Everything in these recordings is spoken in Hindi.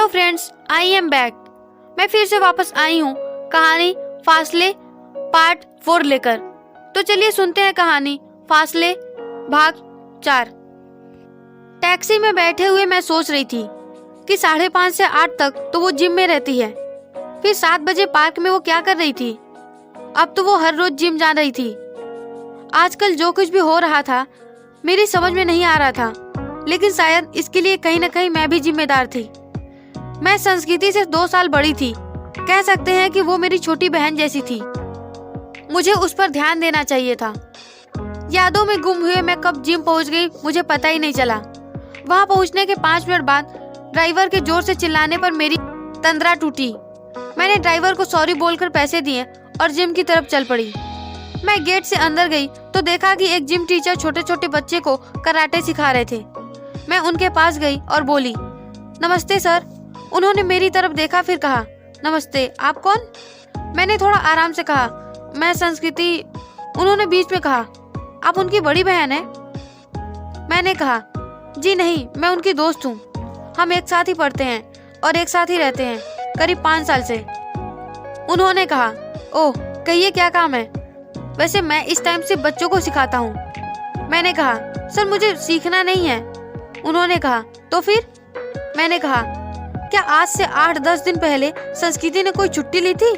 Hello friends, I am back. मैं फिर से वापस आई हूँ कहानी फासले पार्ट 4 लेकर। तो चलिए सुनते हैं कहानी फासले भाग 4। टैक्सी में बैठे हुए मैं सोच रही थी कि 5:30 से 8 तक तो वो जिम में रहती है, फिर 7 बजे पार्क में वो क्या कर रही थी। अब तो वो हर रोज जिम जा रही थी। आजकल जो कुछ भी हो रहा था मेरी समझ में नहीं आ रहा था, लेकिन शायद इसके लिए कहीं न कहीं मैं भी जिम्मेदार थी। मैं संस्कृति से 2 साल बड़ी थी, कह सकते हैं कि वो मेरी छोटी बहन जैसी थी। मुझे उस पर ध्यान देना चाहिए था। यादों में गुम हुए मैं कब जिम पहुंच गई मुझे पता ही नहीं चला। वहां पहुंचने के 5 मिनट बाद ड्राइवर के जोर से चिल्लाने पर मेरी तंद्रा टूटी। मैंने ड्राइवर को सॉरी बोलकर पैसे दिए और जिम की तरफ चल पड़ी। मैं गेट से अंदर गई तो देखा कि एक जिम टीचर छोटे छोटे बच्चे को कराटे सिखा रहे थे। मैं उनके पास गई और बोली, नमस्ते सर। उन्होंने मेरी तरफ देखा, फिर कहा, नमस्ते, आप कौन? मैंने थोड़ा आराम से कहा, मैं संस्कृति। उन्होंने बीच में कहा, आप उनकी बड़ी बहन हैं? मैंने कहा, जी नहीं, मैं उनकी दोस्त हूँ। हम एक साथ ही पढ़ते हैं और एक साथ ही रहते हैं करीब 5 साल से। उन्होंने कहा, ओह, कहिए क्या काम है? वैसे मैं इस टाइम से बच्चों को सिखाता हूँ। मैंने कहा, सर मुझे सीखना नहीं है। उन्होंने कहा, तो फिर? मैंने कहा, क्या आज से 8-10 दिन पहले संस्कृति ने कोई छुट्टी ली थी?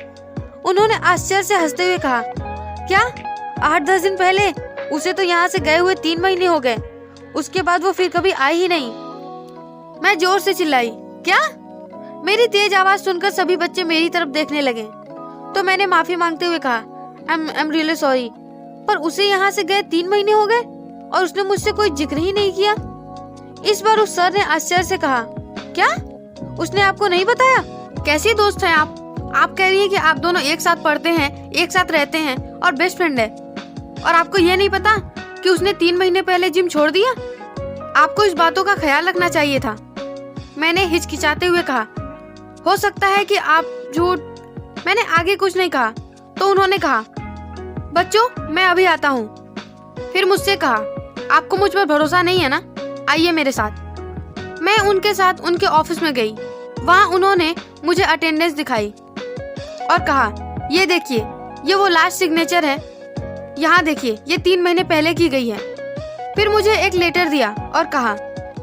उन्होंने आश्चर्य से हंसते हुए कहा, क्या 8-10 दिन पहले? उसे तो यहाँ से गए हुए 3 महीने हो गए। उसके बाद वो फिर कभी आई ही नहीं। मैं जोर से चिल्लाई, क्या? मेरी तेज आवाज सुनकर सभी बच्चे मेरी तरफ देखने लगे। तो मैंने माफी मांगते हुए कहा, आई एम रियली सॉरी, पर उसे यहाँ से गए 3 महीने हो गए और उसने मुझसे कोई जिक्र ही नहीं किया। इस बार उस सर ने आश्चर्य से कहा, क्या? उसने आपको नहीं बताया? कैसी दोस्त हैं आप कह रही हैं कि आप दोनों एक साथ पढ़ते हैं, एक साथ रहते हैं और बेस्ट फ्रेंड है, और आपको ये नहीं पता कि उसने 3 महीने पहले जिम छोड़ दिया? आपको इस बातों का ख्याल रखना चाहिए था। मैंने हिचकिचाते हुए कहा, हो सकता है कि आप झूठ। मैंने आगे कुछ नहीं कहा तो उन्होंने कहा, बच्चों मैं अभी आता हूँ। फिर मुझसे कहा, आपको मुझ पर भरोसा नहीं है ना? आइए मेरे साथ। मैं उनके साथ उनके ऑफिस में गई। वहाँ उन्होंने मुझे अटेंडेंस दिखाई और कहा, ये देखिए, ये वो लास्ट सिग्नेचर है। यहाँ देखिए, ये 3 महीने पहले की गई है। फिर मुझे एक लेटर दिया और कहा,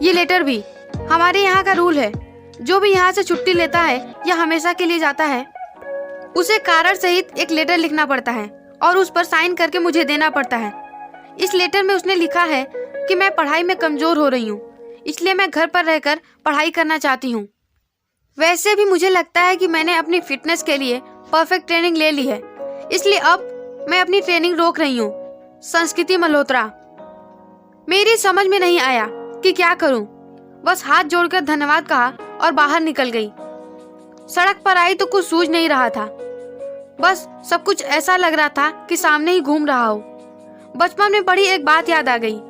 ये लेटर भी। हमारे यहाँ का रूल है, जो भी यहाँ से छुट्टी लेता है या हमेशा के लिए जाता है, उसे कारण सहित एक लेटर लिखना पड़ता है और उस पर साइन करके मुझे देना पड़ता है। इस लेटर में उसने लिखा है कि मैं पढ़ाई में कमजोर हो रही हूँ, इसलिए मैं घर पर रहकर पढ़ाई करना चाहती हूँ। वैसे भी मुझे लगता है कि मैंने अपनी फिटनेस के लिए परफेक्ट ट्रेनिंग ले ली है, इसलिए अब मैं अपनी ट्रेनिंग रोक रही हूँ। संस्कृति मल्होत्रा। मेरी समझ में नहीं आया कि क्या करूँ। बस हाथ जोड़कर धन्यवाद कहा और बाहर निकल गई। सड़क पर आई तो कुछ सूझ नहीं रहा था। बस सब कुछ ऐसा लग रहा था कि सामने ही घूम रहा हो। बचपन में पढ़ी एक बात याद आ गई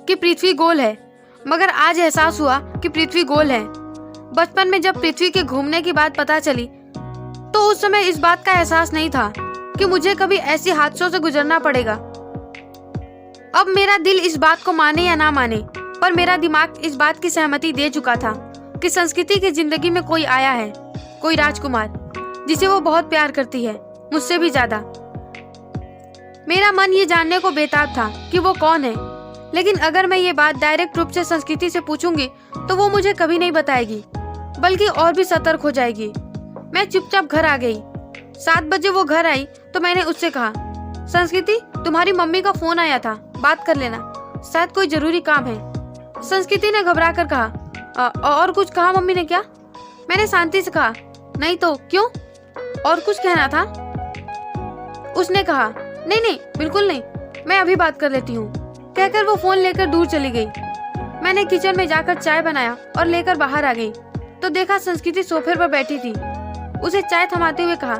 कि पृथ्वी गोल है, मगर आज एहसास हुआ कि पृथ्वी गोल है। बचपन में जब पृथ्वी के घूमने की बात पता चली तो उस समय इस बात का एहसास नहीं था कि मुझे कभी ऐसी हादसों से गुजरना पड़ेगा। अब मेरा दिल इस बात को माने या ना माने, पर मेरा दिमाग इस बात की सहमति दे चुका था कि संस्कृति की जिंदगी में कोई आया है, कोई राजकुमार, जिसे वो बहुत प्यार करती है, मुझसे भी ज्यादा। मेरा मन ये जानने को बेताब था कि वो कौन है, लेकिन अगर मैं ये बात डायरेक्ट रूप से संस्कृति से पूछूंगी तो वो मुझे कभी नहीं बताएगी, बल्कि और भी सतर्क हो जाएगी। मैं चुपचाप घर आ गई। 7 बजे वो घर आई तो मैंने उससे कहा, संस्कृति, तुम्हारी मम्मी का फोन आया था, बात कर लेना, शायद कोई जरूरी काम है। संस्कृति ने घबरा कर कहा, और कुछ कहा मम्मी ने क्या? मैंने शांति से कहा, नहीं तो क्यों, और कुछ कहना था? उसने कहा, नहीं नहीं, बिल्कुल नहीं, मैं अभी बात कर लेती हूँ, कहकर वो फोन लेकर दूर चली गई। मैंने किचन में जाकर चाय बनाया और लेकर बाहर आ गई तो देखा संस्कृति सोफे पर बैठी थी। उसे चाय थमाते हुए कहा,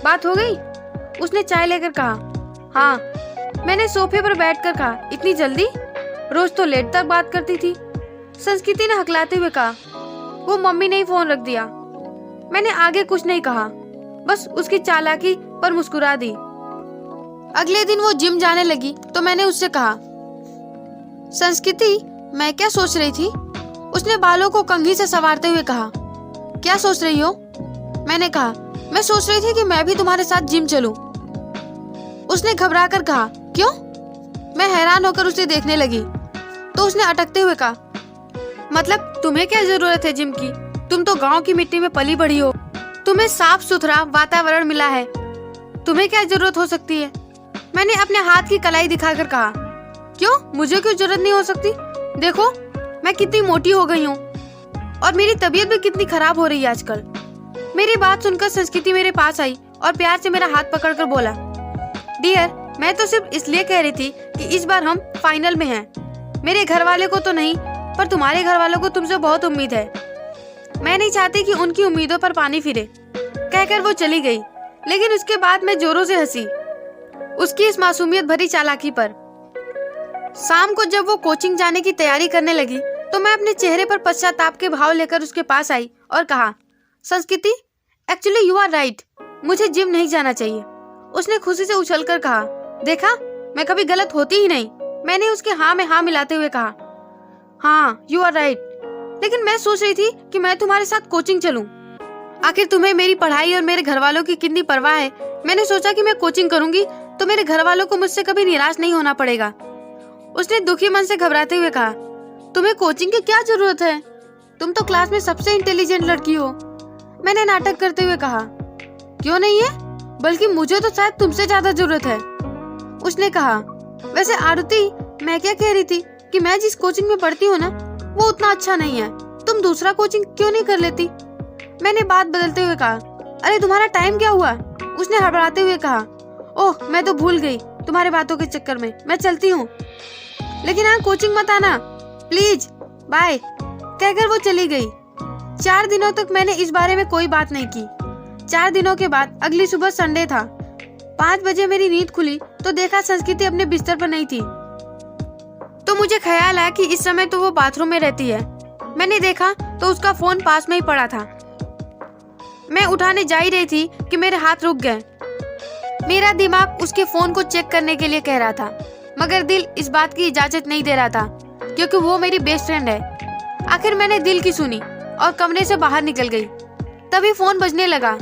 बात हो गई? उसने चाय लेकर कहा, हाँ। मैंने सोफे पर बैठकर कहा, इतनी जल्दी? रोज तो लेट तक बात करती थी। संस्कृति ने हकलाते हुए कहा, वो मम्मी ने ही फोन रख दिया। मैंने आगे कुछ नहीं कहा, बस उसकी चालाकी पर मुस्कुरा दी। अगले दिन वो जिम जाने लगी तो मैंने उससे कहा, संस्कृति, मैं क्या सोच रही थी? उसने बालों को कंघी से संवारते हुए कहा, क्या सोच रही हो? मैंने कहा, मैं सोच रही थी कि मैं भी तुम्हारे साथ जिम चलूं। उसने घबरा कर कहा, क्यों? मैं हैरान होकर उसे देखने लगी तो उसने अटकते हुए कहा, मतलब तुम्हें क्या जरूरत है जिम की? तुम तो गांव की मिट्टी में पली बढ़ी हो, तुम्हें साफ सुथरा वातावरण मिला है, तुम्हें क्या जरूरत हो सकती है? मैंने अपने हाथ की कलाई दिखाकर कहा, क्यों? मुझे क्यों जरूरत नहीं हो सकती? देखो मैं कितनी मोटी हो गई हूँ और मेरी तबीयत भी कितनी खराब हो रही है आजकल। मेरी बात सुनकर संस्कृति मेरे पास आई और प्यार से मेरा हाथ पकड़कर बोला, डियर, मैं तो सिर्फ इसलिए कह रही थी कि इस बार हम फाइनल में हैं। मेरे घर वाले को तो नहीं, पर तुम्हारे घर वालों को तुमसे बहुत उम्मीद है। मैं नहीं चाहती कि उनकी उम्मीदों पर पानी फिरे। कहकर वो चली गई, लेकिन उसके बाद मैं जोरों से हंसी उसकी इस मासूमियत भरी चालाकी पर। शाम को जब वो कोचिंग जाने की तैयारी करने लगी तो मैं अपने चेहरे पर पश्चाताप के भाव लेकर उसके पास आई और कहा, संस्कृति, एक्चुअली यू आर राइट, मुझे जिम नहीं जाना चाहिए। उसने खुशी से उछलकर कहा, देखा, मैं कभी गलत होती ही नहीं। मैंने उसके हाँ में हाँ मिलाते हुए कहा, हाँ यू आर राइट, लेकिन मैं सोच रही थी कि मैं तुम्हारे साथ कोचिंग चलूं। आखिर तुम्हें मेरी पढ़ाई और मेरे घर वालों की कितनी परवाह है। मैंने सोचा कि मैं कोचिंग करूंगी तो मेरे घर वालों को मुझसे कभी निराश नहीं होना पड़ेगा। उसने दुखी मन से घबराते हुए कहा, तुम्हें कोचिंग की क्या जरूरत है? तुम तो क्लास में सबसे इंटेलिजेंट लड़की हो। मैंने नाटक करते हुए कहा, क्यों नहीं है, बल्कि मुझे तो शायद तुमसे ज्यादा जरूरत है। उसने कहा, वैसे आरुति, मैं क्या कह रही थी कि मैं जिस कोचिंग में पढ़ती हूँ ना, वो उतना अच्छा नहीं है। तुम दूसरा कोचिंग क्यों नहीं कर लेती? मैंने बात बदलते हुए कहा, अरे तुम्हारा टाइम क्या हुआ? उसने हड़बड़ाते हुए कहा, ओह मैं तो भूल गई तुम्हारे बातों के चक्कर में, मैं चलती हूँ, लेकिन हाँ कोचिंग मत आना प्लीज, बाय। कहकर वो चली गई। 4 दिनों तक मैंने इस बारे में कोई बात नहीं की। 4 दिनों के बाद अगली सुबह संडे था। 5 बजे मेरी नींद खुली तो देखा संस्कृति अपने बिस्तर पर नहीं थी। तो मुझे ख्याल आया कि इस समय तो वो बाथरूम में रहती है। मैंने देखा तो उसका फोन पास में ही पड़ा था। मैं उठाने जा ही रही थी कि मेरे हाथ रुक गए। मेरा दिमाग उसके फोन को चेक करने के लिए कह रहा था, मगर दिल इस बात की इजाजत नहीं दे रहा था, क्योंकि वो मेरी बेस्ट फ्रेंड है। आखिर मैंने दिल की सुनी और कमरे से बाहर निकल गई। तभी फोन बजने लगा।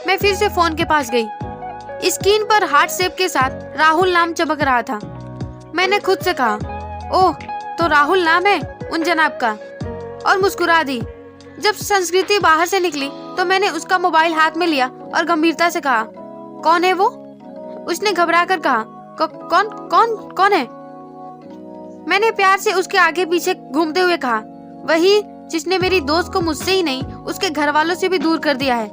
मैं फिर से फोन के पास गई। स्क्रीन पर हार्ट शेप के साथ राहुल नाम चमक रहा था। मैंने खुद से कहा, ओह तो राहुल नाम है उन जनाब का, और मुस्कुरा दी। जब संस्कृति बाहर से निकली तो मैंने उसका मोबाइल हाथ में लिया और गंभीरता से कहा, कौन है वो? उसने घबरा कर कहा, कौन कौन कौन है? मैंने प्यार से उसके आगे पीछे घूमते हुए कहा, वही जिसने मेरी दोस्त को मुझसे ही नहीं उसके घर वालों से भी दूर कर दिया है,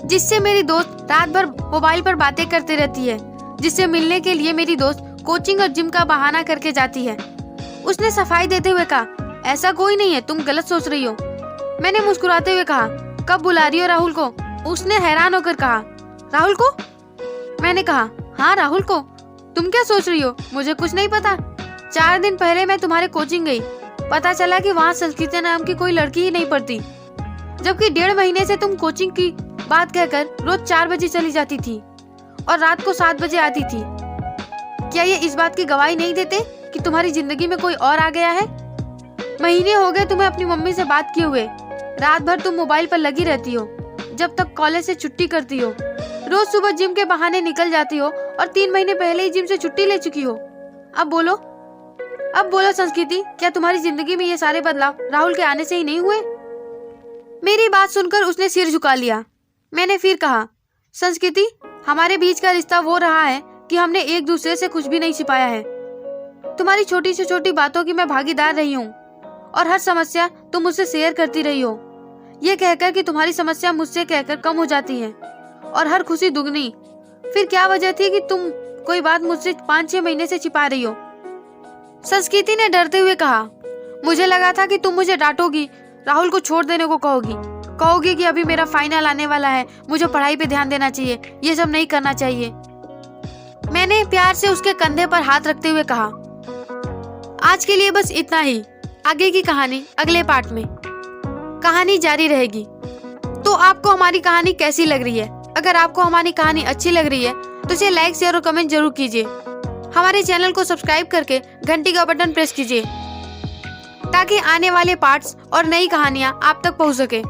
जिससे मेरी दोस्त रात भर मोबाइल पर बातें करती रहती है, जिससे मिलने के लिए मेरी दोस्त कोचिंग और जिम का बहाना करके जाती है। उसने सफाई देते हुए कहा, ऐसा कोई नहीं है, तुम गलत सोच रही हो। मैंने मुस्कुराते हुए कहा, कब बुला रही हो राहुल को? उसने हैरान होकर कहा, राहुल को? मैंने कहा, हाँ राहुल को। तुम क्या सोच रही हो? मुझे कुछ नहीं पता। 4 दिन पहले मैं तुम्हारे कोचिंग गई, पता चला कि वहाँ संस्कृति नाम की कोई लड़की ही नहीं पढ़ती, जबकि 1.5 महीने से तुम कोचिंग की बात कहकर रोज 4 बजे चली जाती थी और रात को 7 बजे आती थी। क्या ये इस बात की गवाही नहीं देते कि तुम्हारी जिंदगी में कोई और आ गया है? महीने हो गए तुम्हें अपनी मम्मी से बात किए हुए। रात भर तुम मोबाइल पर लगी रहती हो, जब तक कॉलेज से छुट्टी करती हो। रोज सुबह जिम के बहाने निकल जाती हो और 3 महीने पहले ही जिम से छुट्टी ले चुकी हो। अब बोलो संस्कृति, क्या तुम्हारी जिंदगी में ये सारे बदलाव राहुल के आने से ही नहीं हुए? मेरी बात सुनकर उसने सिर झुका लिया। मैंने फिर कहा, संस्कृति, हमारे बीच का रिश्ता वो रहा है कि हमने एक दूसरे से कुछ भी नहीं छिपाया है। तुम्हारी छोटी से छोटी बातों की मैं भागीदार रही हूँ और हर समस्या तुम मुझसे शेयर करती रही हो, ये कहकर कि तुम्हारी समस्या मुझसे कहकर कम हो जाती है और हर खुशी दुगनी। फिर क्या वजह थी कि तुम कोई बात मुझसे 5-6 महीने से छिपा रही हो? संस्कृति ने डरते हुए कहा, मुझे लगा था कि तुम मुझे डांटोगी, राहुल को छोड़ देने को कहोगी कि अभी मेरा फाइनल आने वाला है, मुझे पढ़ाई पे ध्यान देना चाहिए, ये सब नहीं करना चाहिए। मैंने प्यार से उसके कंधे पर हाथ रखते हुए कहा, आज के लिए बस इतना ही, आगे की कहानी अगले पार्ट में। कहानी जारी रहेगी। तो आपको हमारी कहानी कैसी लग रही है? अगर आपको हमारी कहानी अच्छी लग रही है तो इसे लाइक, शेयर और कमेंट जरूर कीजिए। हमारे चैनल को सब्सक्राइब करके घंटी का बटन प्रेस कीजिए। ताकि आने वाले पार्ट्स और नई कहानियाँ आप तक पहुँच सके।